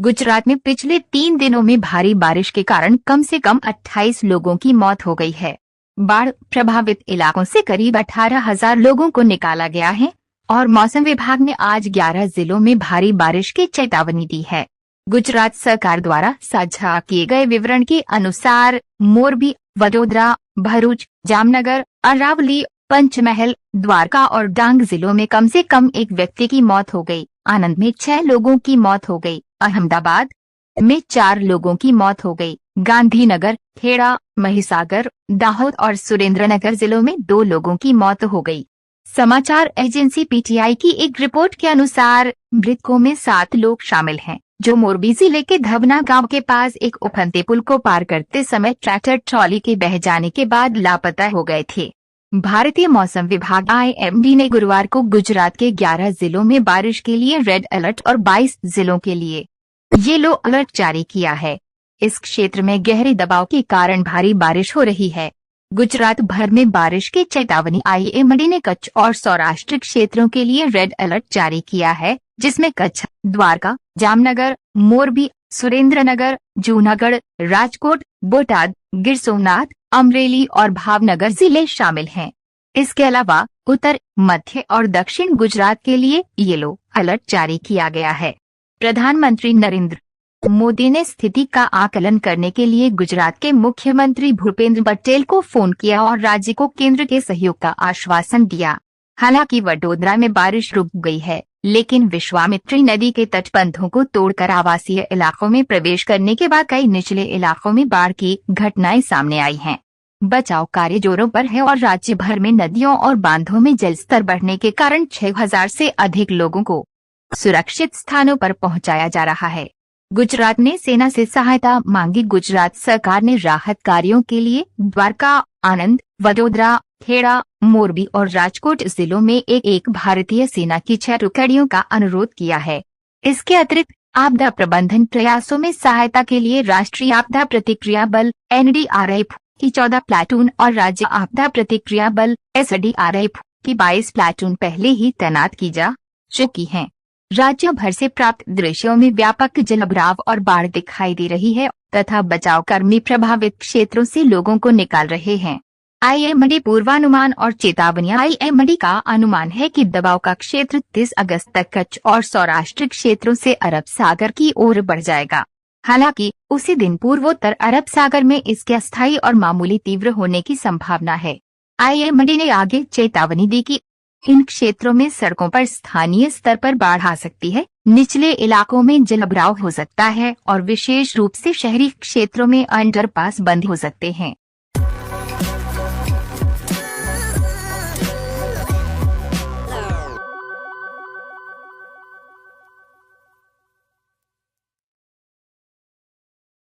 गुजरात में पिछले 3 दिनों में भारी बारिश के कारण कम से कम 28 लोगों की मौत हो गई है। बाढ़ प्रभावित इलाकों से करीब 18,000 लोगों को निकाला गया है और मौसम विभाग ने आज 11 जिलों में भारी बारिश की चेतावनी दी है। गुजरात सरकार द्वारा साझा किए गए विवरण के अनुसार मोरबी, वडोदरा, भरूच, जामनगर, अरावली, पंचमहल, द्वारका और डांग जिलों में कम से कम एक व्यक्ति की मौत हो गई। आनंद में 6 लोगों की मौत हो गई। अहमदाबाद में 4 लोगों की मौत हो गई। गांधीनगर, खेड़ा, महिसागर, दाहोद और सुरेंद्रनगर जिलों में 2 लोगों की मौत हो गई। समाचार एजेंसी पीटीआई की एक रिपोर्ट के अनुसार मृतकों में 7 लोग शामिल हैं, जो मोरबी जिले के धवना गांव के पास एक उफनते पुल को पार करते समय ट्रैक्टर ट्रॉली के बह जाने के बाद लापता हो गए थे। भारतीय मौसम विभाग IMD ने गुरुवार को गुजरात के 11 जिलों में बारिश के लिए रेड अलर्ट और 22 जिलों के लिए येलो अलर्ट जारी किया है। इस क्षेत्र में गहरे दबाव के कारण भारी बारिश हो रही है। गुजरात भर में बारिश की चेतावनी IMD ने कच्छ और सौराष्ट्र क्षेत्रों के लिए रेड अलर्ट जारी किया है, जिसमें कच्छ, द्वारका, जामनगर, मोरबी, सुरेंद्रनगर, जूनागढ़, राजकोट, बोटाद, गिर सोमनाथ, अमरेली और भावनगर जिले शामिल हैं। इसके अलावा उत्तर, मध्य और दक्षिण गुजरात के लिए येलो अलर्ट जारी किया गया है। प्रधानमंत्री नरेंद्र मोदी ने स्थिति का आकलन करने के लिए गुजरात के मुख्यमंत्री भूपेंद्र पटेल को फोन किया और राज्य को केंद्र के सहयोग का आश्वासन दिया। हालांकि वडोदरा में बारिश रुक गई है, लेकिन विश्वामित्री नदी के तटबंधों को तोड़कर आवासीय इलाकों में प्रवेश करने के बाद कई निचले इलाकों में बाढ़ की घटनाएं सामने आई हैं। बचाव कार्य जोरों पर है और राज्य भर में नदियों और बांधों में जलस्तर बढ़ने के कारण 6,000 से अधिक लोगों को सुरक्षित स्थानों पर पहुंचाया जा रहा है। गुजरात ने सेना से सहायता मांगी। गुजरात सरकार ने राहत कार्यों के लिए द्वारका, आनंद, वडोदरा, खेड़ा, मोरबी और राजकोट जिलों में एक भारतीय सेना की 6 टुकड़ियों का अनुरोध किया है। इसके अतिरिक्त आपदा प्रबंधन प्रयासों में सहायता के लिए राष्ट्रीय आपदा प्रतिक्रिया बल NDRF की 14 प्लाटून और राज्य आपदा प्रतिक्रिया बल SDRF की 22 प्लाटून पहले ही तैनात की जा चुकी हैं। राज्य भर से प्राप्त दृश्यों में व्यापक जलभराव और बाढ़ दिखाई दे रही है तथा बचाव कर्मी प्रभावित क्षेत्रों से लोगों को निकाल रहे हैं। IMD पूर्वानुमान और चेतावनियां। IMD का अनुमान है कि दबाव का क्षेत्र 30 अगस्त तक कच्छ और सौराष्ट्र क्षेत्रों से अरब सागर की ओर बढ़ जाएगा। हालांकि उसी दिन पूर्वोत्तर अरब सागर में इसके अस्थायी और मामूली तीव्र होने की संभावना है। IMD ने आगे चेतावनी दी कि इन क्षेत्रों में सड़कों पर स्थानीय स्तर पर बाढ़ आ सकती है, निचले इलाकों में जलभराव हो सकता है और विशेष रूप से शहरी क्षेत्रों में अंडरपास बंद हो सकते हैं।